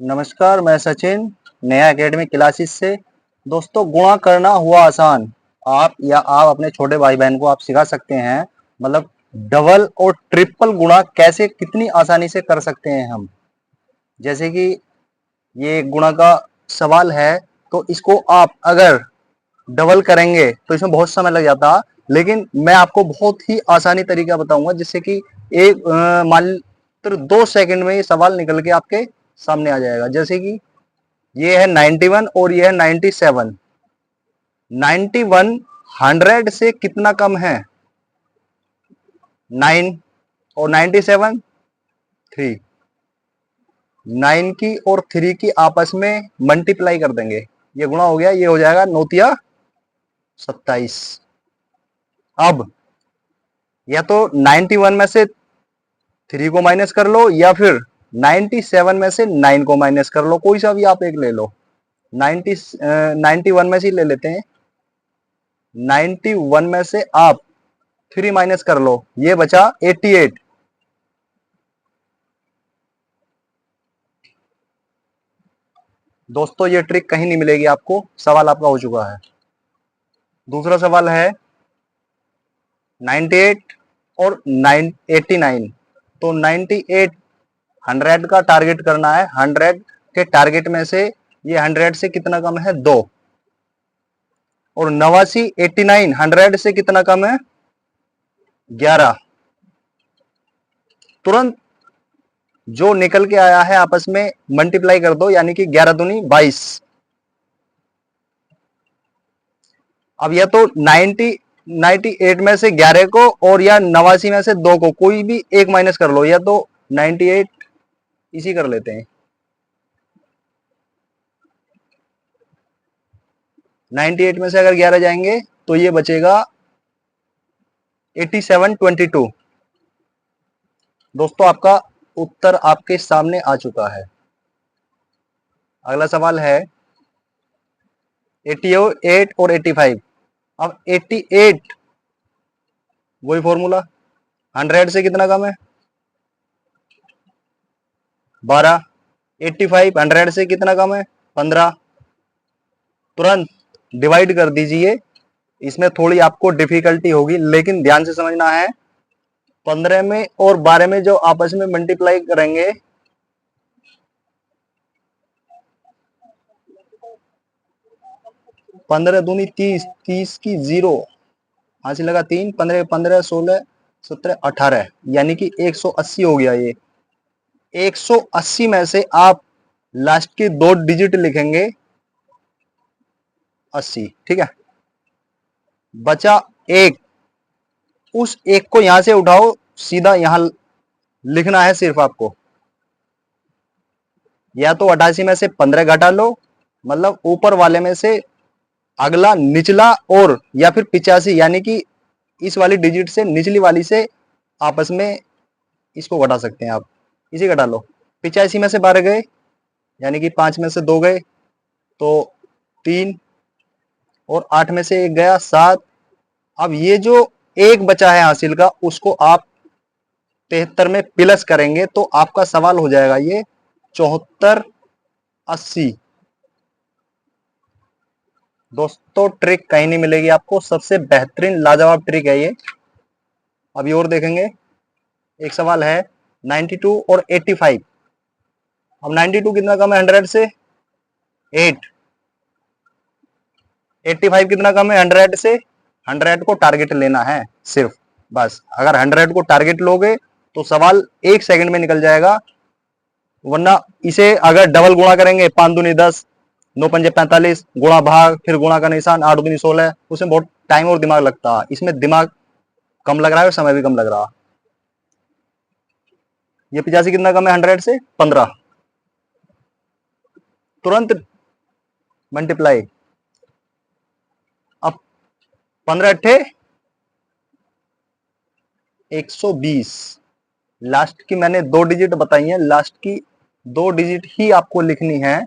नमस्कार, मैं सचिन, नया एकेडमिक क्लासेस से। दोस्तों, गुणा करना हुआ आसान। आप अपने छोटे भाई बहन को आप सिखा सकते हैं। मतलब डबल और ट्रिपल गुणा कैसे कितनी आसानी से कर सकते हैं हम। जैसे कि ये गुणा का सवाल है, तो इसको आप अगर डबल करेंगे तो इसमें बहुत समय लग जाता, लेकिन मैं आपको बहुत ही आसानी तरीका बताऊंगा जिससे कि एक मात्र 2 सेकंड में ये सवाल निकल के आपके सामने आ जाएगा। जैसे कि ये है 91 और ये है 97। 91 100 से कितना कम है? 9। और 97 3। 9 की और 3 की आपस में मल्टीप्लाई कर देंगे, ये गुणा हो गया, ये हो जाएगा 9 27। अब या तो 91 में से 3 को माइनस कर लो या फिर 97 में से 9 को माइनस कर लो, कोई सा भी आप एक ले लो। 91 में से ले लेते हैं। 91 में से आप 3 माइनस कर लो, ये बचा 88। दोस्तों, ये ट्रिक कहीं नहीं मिलेगी आपको। सवाल आपका हो चुका है। दूसरा सवाल है 98 और 89। तो 98 100 का टारगेट करना है। 100 के टारगेट में से ये 100 से कितना कम है? 2। और 89 89 100 से कितना कम है? 11। तुरंत जो निकल के आया है आपस में मल्टीप्लाई कर दो, यानी कि 11 दूनी 22। अब या तो 98 में से 11 को और या 89 में से 2 को कोई भी एक माइनस कर लो, या तो 98 इसी कर लेते हैं। 98 में से अगर 11 जाएंगे तो ये बचेगा 8722। दोस्तों, आपका उत्तर आपके सामने आ चुका है। अगला सवाल है 88 और 85। अब 88 वही फॉर्मूला, 100 से कितना कम है? 12। 85 100 से कितना कम है? 15। तुरंत डिवाइड कर दीजिए। इसमें थोड़ी आपको डिफिकल्टी होगी, लेकिन ध्यान से समझना है। 15 में और 12 में जो आपस में मल्टीप्लाई करेंगे, 15 दूनी 30, 30 की 0, हासिल लगा 3, 15 15 16 17 18, यानी कि 180 हो गया। ये 180 में से आप लास्ट के 2 डिजिट लिखेंगे 80, ठीक है। बचा एक, उस एक को यहां से उठाओ, सीधा यहां लिखना है सिर्फ आपको। या तो 88 में से 15 घटा लो, मतलब ऊपर वाले में से अगला निचला, और या फिर 85, यानी कि इस वाली डिजिट से निचली वाली से आपस में इसको घटा सकते हैं आप। इसे घटा लो। 85 में से 12 गए, यानी कि 5 में से 2 गए तो 3, और 8 में से 1 गया 7। अब ये जो एक बचा है हासिल का, उसको आप 73 में प्लस करेंगे तो आपका सवाल हो जाएगा ये 74 80। दोस्तों, ट्रिक कहीं नहीं मिलेगी आपको, सबसे बेहतरीन लाजवाब ट्रिक है ये। अभी और देखेंगे। एक सवाल है 92 और 85। अब 92 कितना कम है 100 से? 8। 85 कितना कम है 100 से? 100 को टारगेट लेना है सिर्फ, बस। अगर 100 को टारगेट लोगे तो सवाल 1 सेकंड में निकल जाएगा। वरना इसे अगर डबल गुणा करेंगे, 5 दूनी 10, 9 पंजे 45, गुणा भाग, फिर गुणा का निशान, 8 दूनी 16, उसमें बहुत टाइम और दिमाग लगता है। इसमें दिमाग कम लग रहा है और समय भी कम लग रहा है। ये 85 कितना कम है 100 से? 15। तुरंत मल्टीप्लाई। अब 15 अट्ठे 120। लास्ट की मैंने 2 डिजिट बताई है, लास्ट की 2 डिजिट ही आपको लिखनी है।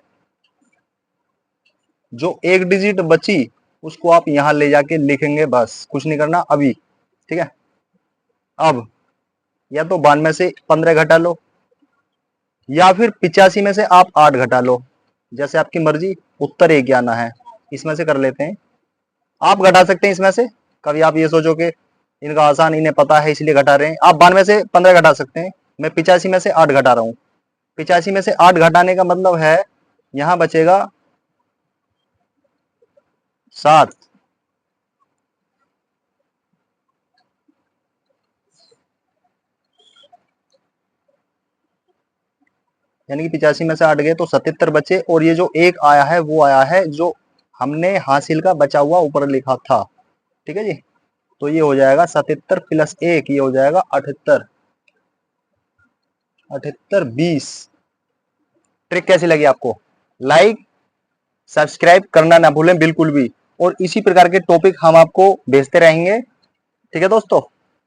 जो एक डिजिट बची उसको आप यहां ले जाके लिखेंगे, बस कुछ नहीं करना अभी, ठीक है। अब या तो 92 से 15 घटा लो, या फिर 85 में से आप 8 घटा लो, जैसे आपकी मर्जी। उत्तर एक ही आना है। इसमें से कर लेते हैं, आप घटा सकते हैं इसमें से। कभी आप ये सोचो कि इनका आसान, इन्हें पता है इसलिए घटा रहे हैं। आप 92 से 15 घटा सकते हैं। मैं 85 में से 8 घटा रहा हूं। 85 में से 8 घटाने का मतलब है यहां बचेगा 7। यानी कि 85 में से 8 गए तो 77 बचे, और ये जो एक आया है वो आया है जो हमने हासिल का बचा हुआ ऊपर लिखा था। ठीक है जी। तो ये हो जाएगा 77 प्लस 1, ये हो जाएगा 78। 78 20। ट्रिक कैसी लगी आपको? लाइक सब्सक्राइब करना ना भूलें बिल्कुल भी। और इसी प्रकार के टॉपिक हम आपको भेजते रहेंगे। ठीक है दोस्तों।